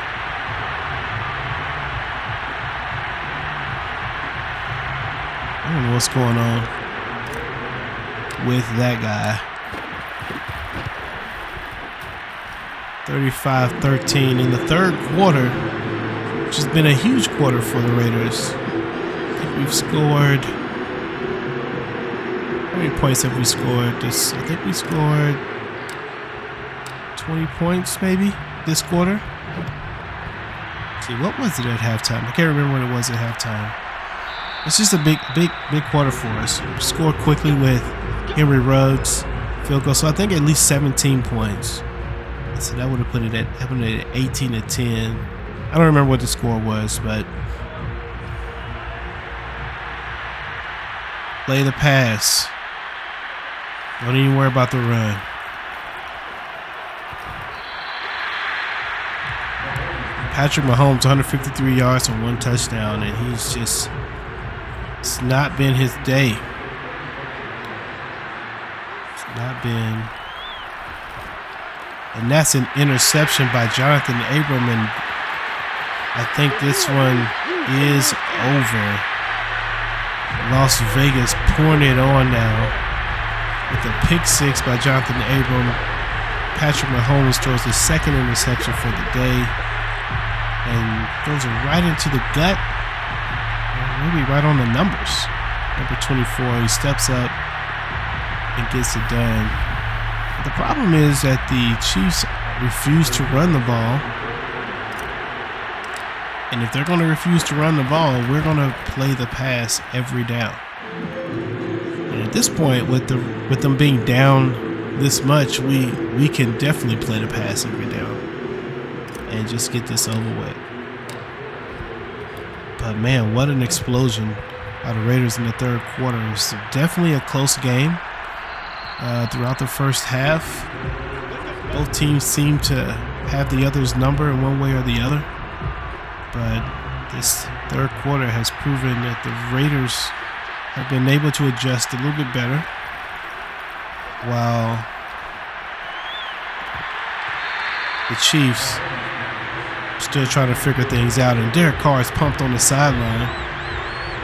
I don't know what's going on with that guy. 35-13 in the 3rd quarter, which has been a huge quarter for the Raiders. I think we've scored. How many points have we scored? I think we scored 20 points maybe this quarter. Let's see, what was it at halftime? I can't remember what it was at halftime. It's just a big quarter for us. We scored quickly with Henry Ruggs field goal, so I think at least 17 points. So that would have put it at 18-10. I don't remember what the score was, but play the pass. Don't even worry about the run. Patrick Mahomes, 153 yards and 1 touchdown, and it's not been his day. It's not been. And that's an interception by Jonathan Abram, and I think this one is over. Las Vegas pouring it on now with a pick six by Jonathan Abram. Patrick Mahomes throws the second interception for the day and throws it right into the gut, maybe right on the numbers. Number 24, he steps up and gets it done. The problem is that the Chiefs refuse to run the ball. And if they're going to refuse to run the ball, we're going to play the pass every down. And at this point, with them being down this much, we can definitely play the pass every down and just get this over with. But man, what an explosion by the Raiders in the third quarter. It was definitely a close game. Throughout the first half, both teams seem to have the other's number in one way or the other. But this third quarter has proven that the Raiders have been able to adjust a little bit better, while the Chiefs still trying to figure things out. And Derek Carr is pumped on the sideline,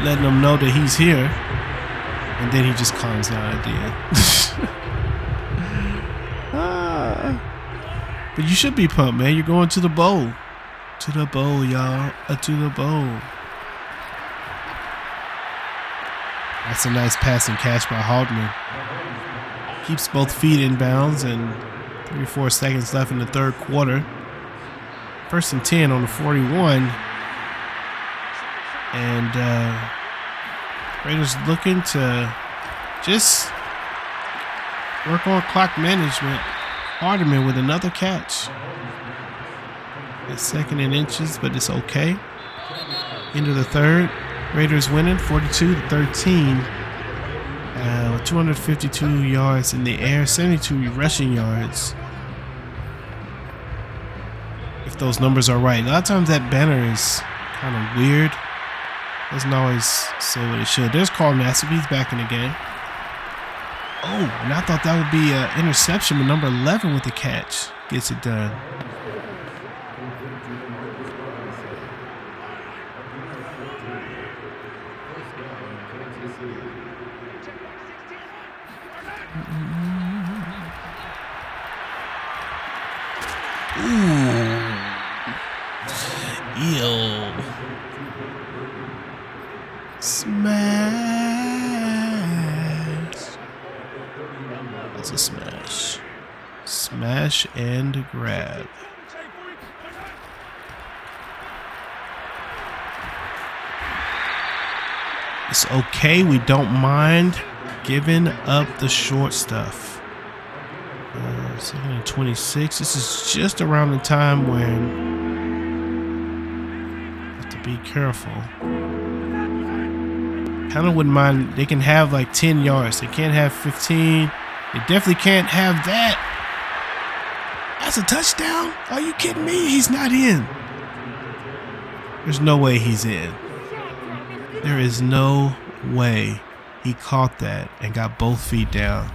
letting them know that he's here. And then he just calms down at the end. But you should be pumped, man. You're going to the bowl. To the bowl, y'all. To the bowl. That's a nice passing catch by Haldeman. Keeps both feet in bounds, and 34 seconds left in the third quarter. 1st and 10 on the 41. And Raiders looking to just work on clock management. Haldeman with another catch. It's 2nd and inches, but it's okay. Into the third. Raiders winning 42-13. With 252 yards in the air, 72 rushing yards. If those numbers are right. A lot of times that banner is kind of weird. Doesn't always say what it should. There's Carl Nassib. He's back in the game. Oh, and I thought that would be an interception, but number 11 with the catch gets it done. Ooh. Ew. Smash. That's a smash. Smash and grab. It's okay. We don't mind giving up the short stuff. 2nd and 26. This is just around the time when you have to be careful. Kind of wouldn't mind. They can have like 10 yards. They can't have 15. They definitely can't have that. That's a touchdown. Are you kidding me? He's not in. There's no way he's in. There is no way he caught that and got both feet down.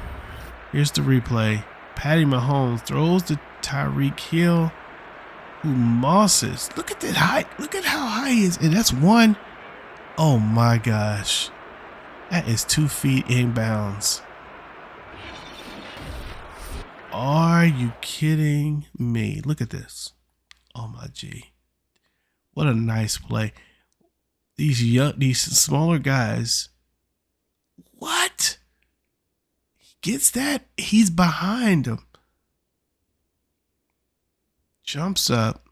Here's the replay. Patty Mahomes throws to Tyreek Hill, who mosses. Look at that height. Look at how high he is. And that's one. Oh my gosh. That is 2 feet in bounds. Are you kidding me? Look at this. Oh my G. What a nice play. These smaller guys. What? He gets that? He's behind him. Jumps up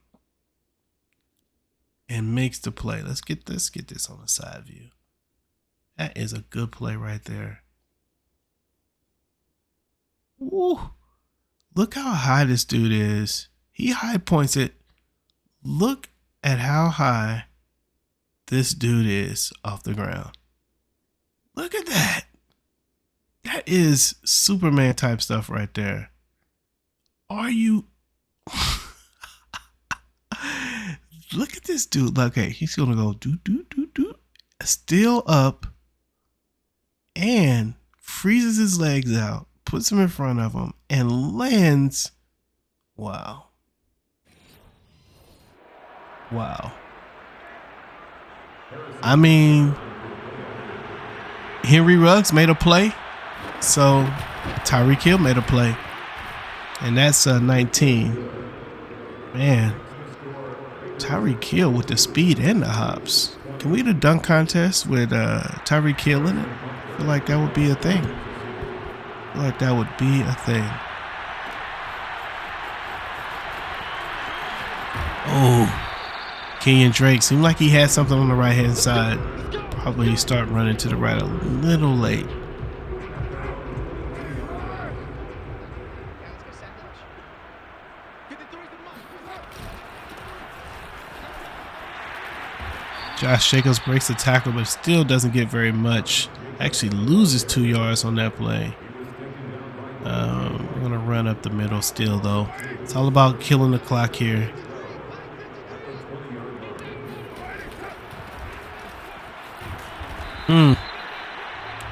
and makes the play. Let's get this on the side view. That is a good play right there. Woo. Look how high this dude is. He high points it. Look at how high this dude is off the ground. Look at that. That is Superman type stuff right there. Are you? Look at this dude. Okay, he's gonna go do. Still up and freezes his legs out, puts him in front of him, and lands. Wow. I mean, Henry Ruggs made a play, so Tyreek Hill made a play, and that's 19. Man, Tyreek Hill with the speed and the hops. Can we do a dunk contest with Tyreek Hill in it? I feel like that would be a thing. Oh, Kenyon Drake seemed like he had something on the right hand side. Probably start running to the right a little late. Josh Jacobs breaks the tackle, but still doesn't get very much. Actually loses 2 yards on that play. We're going to run up the middle still, though. It's all about killing the clock here.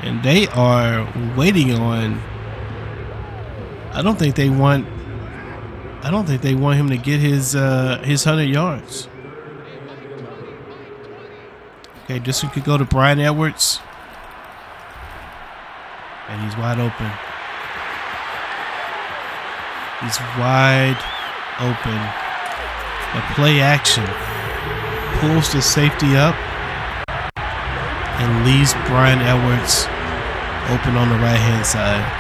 And they are waiting on. I don't think they want him to get his 100 yards. Okay, this one could go to Bryan Edwards. And he's wide open. He's wide open. The play action pulls the safety up and leaves Bryan Edwards open on the right-hand side.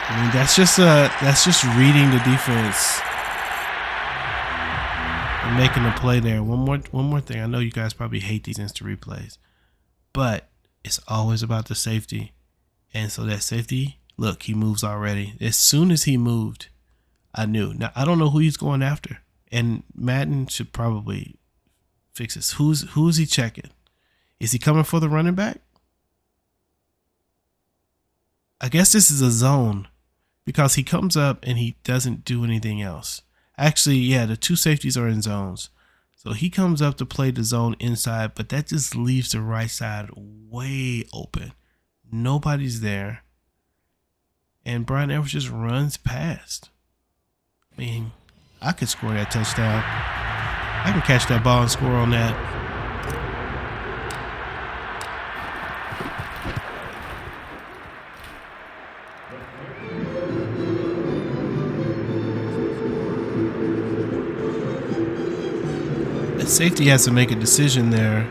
I mean, that's just reading the defense and making a play there. One more thing. I know you guys probably hate these instant replays, but it's always about the safety. And so that safety, look, he moves already. As soon as he moved, I knew. Now I don't know who he's going after, and Madden should probably fix this. Who's he checking? Is he coming for the running back? I guess this is a zone, because he comes up and he doesn't do anything else. Actually, yeah, the two safeties are in zones. So he comes up to play the zone inside, but that just leaves the right side way open. Nobody's there. And Bryan Edwards just runs past. I mean, I could score that touchdown. I can catch that ball and score on that. The safety has to make a decision there,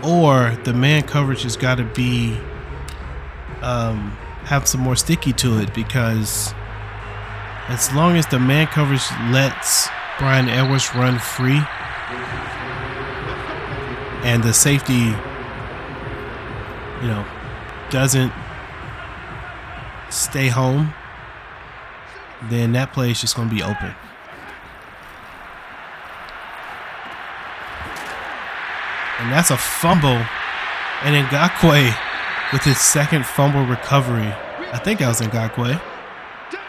or the man coverage has got to be have some more sticky to it, because as long as the man coverage lets Bryan Edwards run free and the safety, doesn't stay home, then that play is just going to be open. And that's a fumble. And Ngakoue with his second fumble recovery. I think that was Ngakoue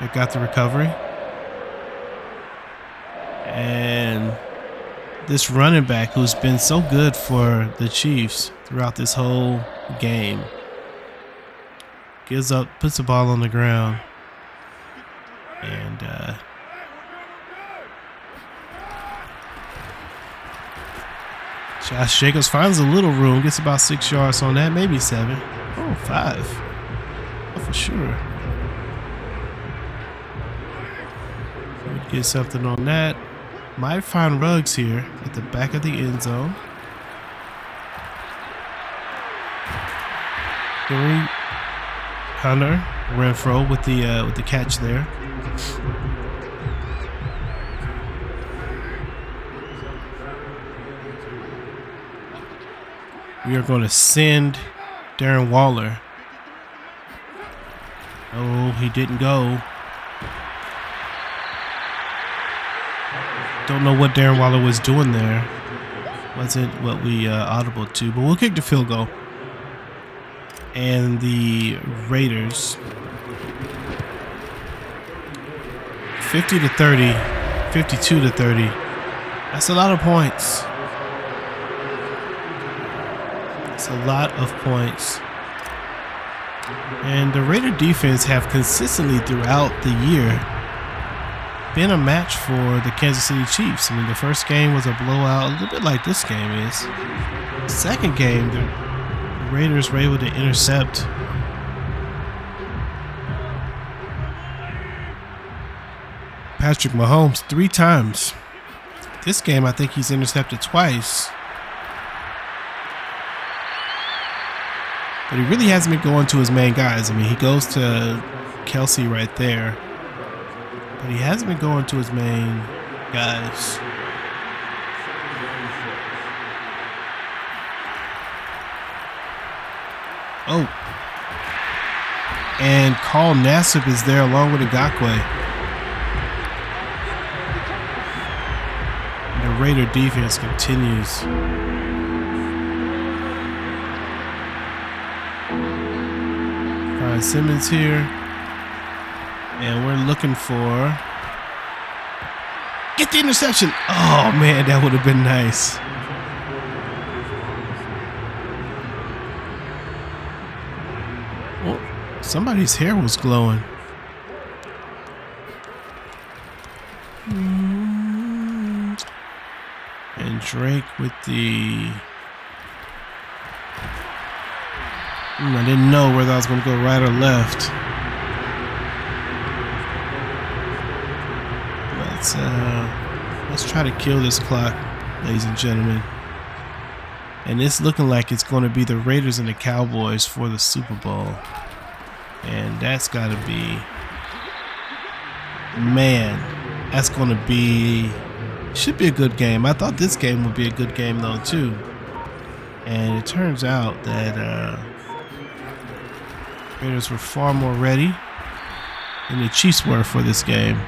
that got the recovery. And this running back, who's been so good for the Chiefs throughout this whole game, gives up, puts the ball on the ground, and Josh Jacobs finds a little room, gets about 6 yards on that, maybe 7. Oh, 5. Oh, for sure. Get something on that. Might find Ruggs here at the back of the end zone. Henry Hunter Renfro with the catch there. We are going to send Darren Waller. Oh, he didn't go. Don't know what Darren Waller was doing there. Wasn't what we audible to, but we'll kick the field goal. And the Raiders 50-30, 52-30. That's a lot of points. That's a lot of points. And the Raider defense have consistently throughout the year been a match for the Kansas City Chiefs. I mean, the first game was a blowout, a little bit like this game is. The second game, the Raiders were able to intercept Patrick Mahomes 3 times. This game, I think he's intercepted twice. But he really hasn't been going to his main guys. I mean, he goes to Kelsey right there. But he hasn't been going to his main guys. Oh. And Carl Nassib is there along with Ngakoue. The Raider defense continues. Brian Simmons here. And we're looking for... Get the interception! Oh, man, that would have been nice. Well, somebody's hair was glowing. And Drake with the... I didn't know whether I was going to go right or left. Let's try to kill this clock, ladies and gentlemen. And it's looking like it's going to be the Raiders and the Cowboys for the Super Bowl. And that's got to be... Man, that's going to be... Should be a good game. I thought this game would be a good game, though, too. And it turns out that Raiders were far more ready than the Chiefs were for this game.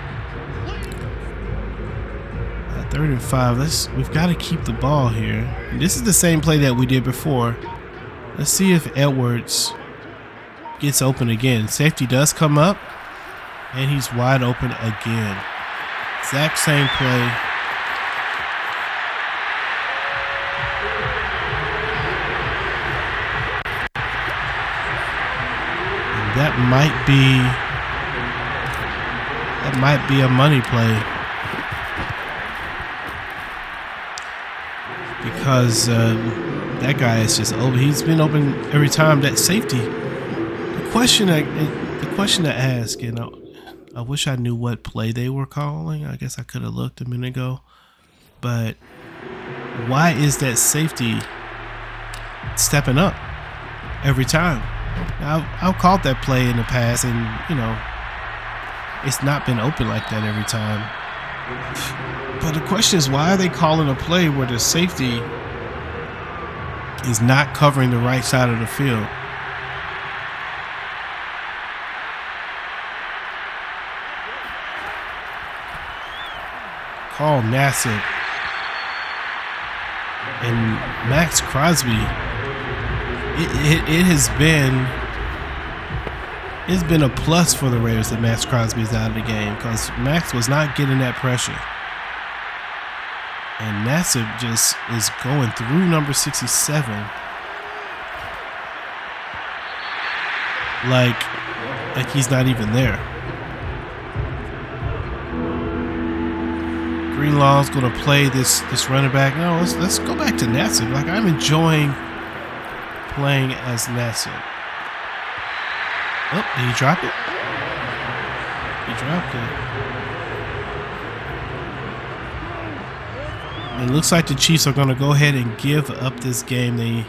3rd and 5. We've got to keep the ball here. And this is the same play that we did before. Let's see if Edwards gets open again. Safety does come up, and he's wide open again. Exact same play. And that might be a money play. Because that guy is just open. He's been open every time. That safety. The question to ask, and I wish I knew what play they were calling. I guess I could have looked a minute ago. But why is that safety stepping up every time? I've called that play in the past, and it's not been open like that every time. But the question is, why are they calling a play where the safety is not covering the right side of the field? Carl Nassib and Max Crosby. It's been a plus for the Raiders that Max Crosby is out of the game, because Max was not getting that pressure. And Nassib just is going through number 67 like he's not even there. Greenlaw's going to play this running back. No, let's go back to Nassib. Like, I'm enjoying playing as Nassib. Oh, did he drop it? He dropped it. It looks like the Chiefs are going to go ahead and give up this game. They're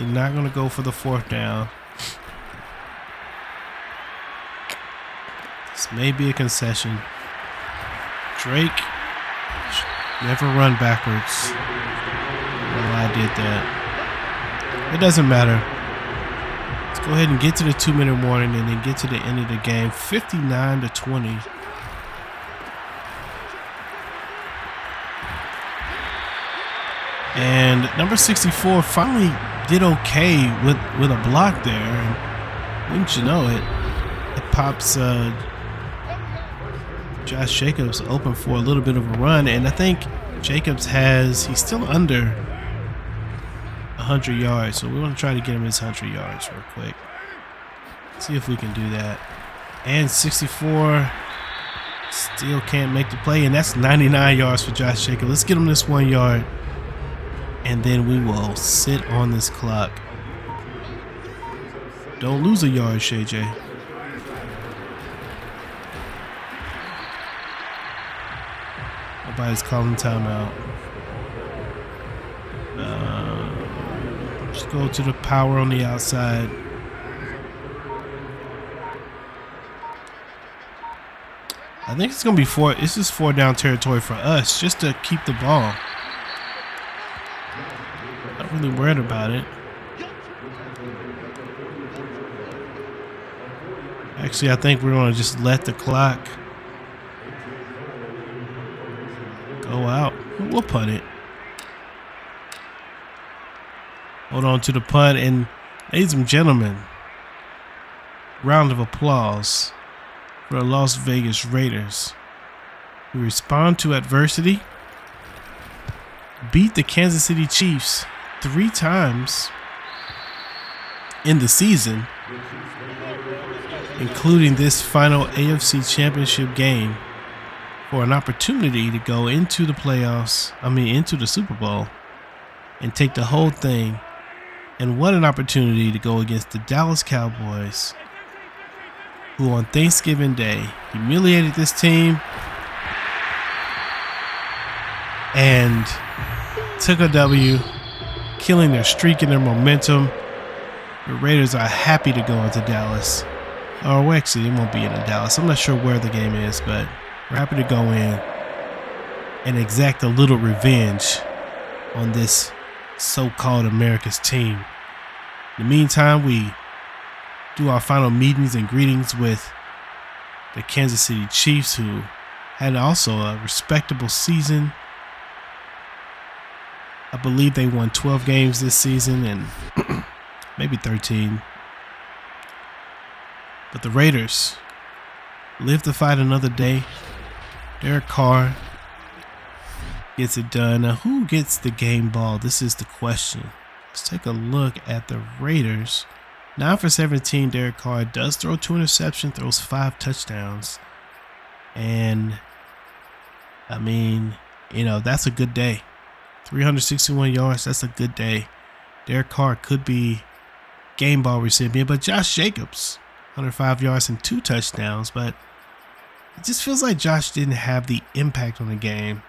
not going to go for the 4th down. This may be a concession. Drake, never run backwards. Well, I did that. It doesn't matter. Let's go ahead and get to the 2-minute warning and then get to the end of the game. 59-20. And number 64 finally did okay with a block there. And wouldn't you know it, it pops Josh Jacobs open for a little bit of a run. And I think Jacobs he's still under 100 yards. So we want to try to get him his 100 yards real quick. See if we can do that. And 64 still can't make the play. And that's 99 yards for Josh Jacobs. Let's get him this 1 yard. And then we will sit on this clock. Don't lose a yard, Shay J. Nobody's calling timeout. Just go to the power on the outside. I think it's going to be this is 4 down territory for us just to keep the ball. Not really worried about it. Actually, I think we're going to just let the clock go out. We'll punt it. Hold on to the punt. And ladies and gentlemen, round of applause for the Las Vegas Raiders, who respond to adversity, beat the Kansas City Chiefs 3 times in the season, including this final AFC Championship game, for an opportunity to go into the playoffs, into the Super Bowl, and take the whole thing. And what an opportunity to go against the Dallas Cowboys, who on Thanksgiving Day humiliated this team and took a W, killing their streak and their momentum. The Raiders are happy to go into Dallas. Or actually, it won't be in Dallas. I'm not sure where the game is, but we're happy to go in and exact a little revenge on this so-called America's team. In the meantime, we do our final meetings and greetings with the Kansas City Chiefs, who had also a respectable season. I believe they won 12 games this season and maybe 13. But the Raiders live to fight another day. Derek Carr gets it done. Now, who gets the game ball? This is the question. Let's take a look at the Raiders. 9 for 17, Derek Carr does throw 2 interceptions, throws 5 touchdowns. And, that's a good day. 361 yards, that's a good day. Derek Carr could be game ball recipient, but Josh Jacobs, 105 yards and 2 touchdowns. But it just feels like Josh didn't have the impact on the game,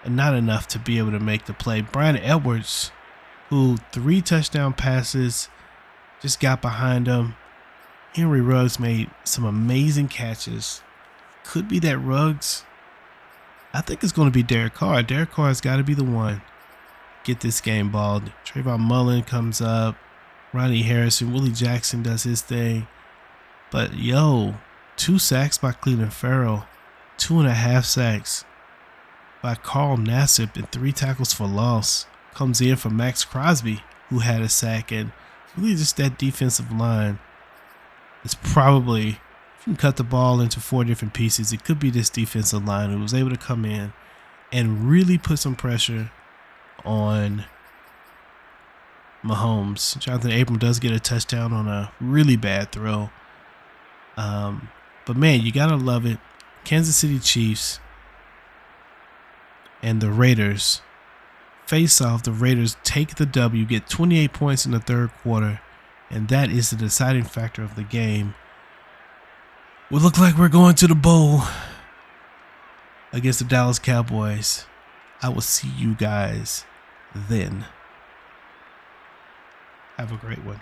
and not enough to be able to make the play. Bryan Edwards, who 3 touchdown passes, just got behind him. Henry Ruggs made some amazing catches. Could be that Ruggs. I think it's going to be Derek Carr. Derek Carr's got to be the one. Get this game ball. Trayvon Mullen comes up. Ronnie Harrison. Willie Jackson does his thing. But, 2 sacks by Cleveland Farrell. 2.5 sacks by Carl Nassib, and 3 tackles for loss. Comes in for Max Crosby, who had a sack. And really just that defensive line is probably, if you can cut the ball into 4 different pieces, it could be this defensive line who was able to come in and really put some pressure on Mahomes. Jonathan Abram does get a touchdown on a really bad throw. But man, you gotta love it. Kansas City Chiefs and the Raiders face off. The Raiders take the W, get 28 points in the third quarter, and that is the deciding factor of the game. We look like we're going to the bowl against the Dallas Cowboys. I will see you guys then. Have a great one.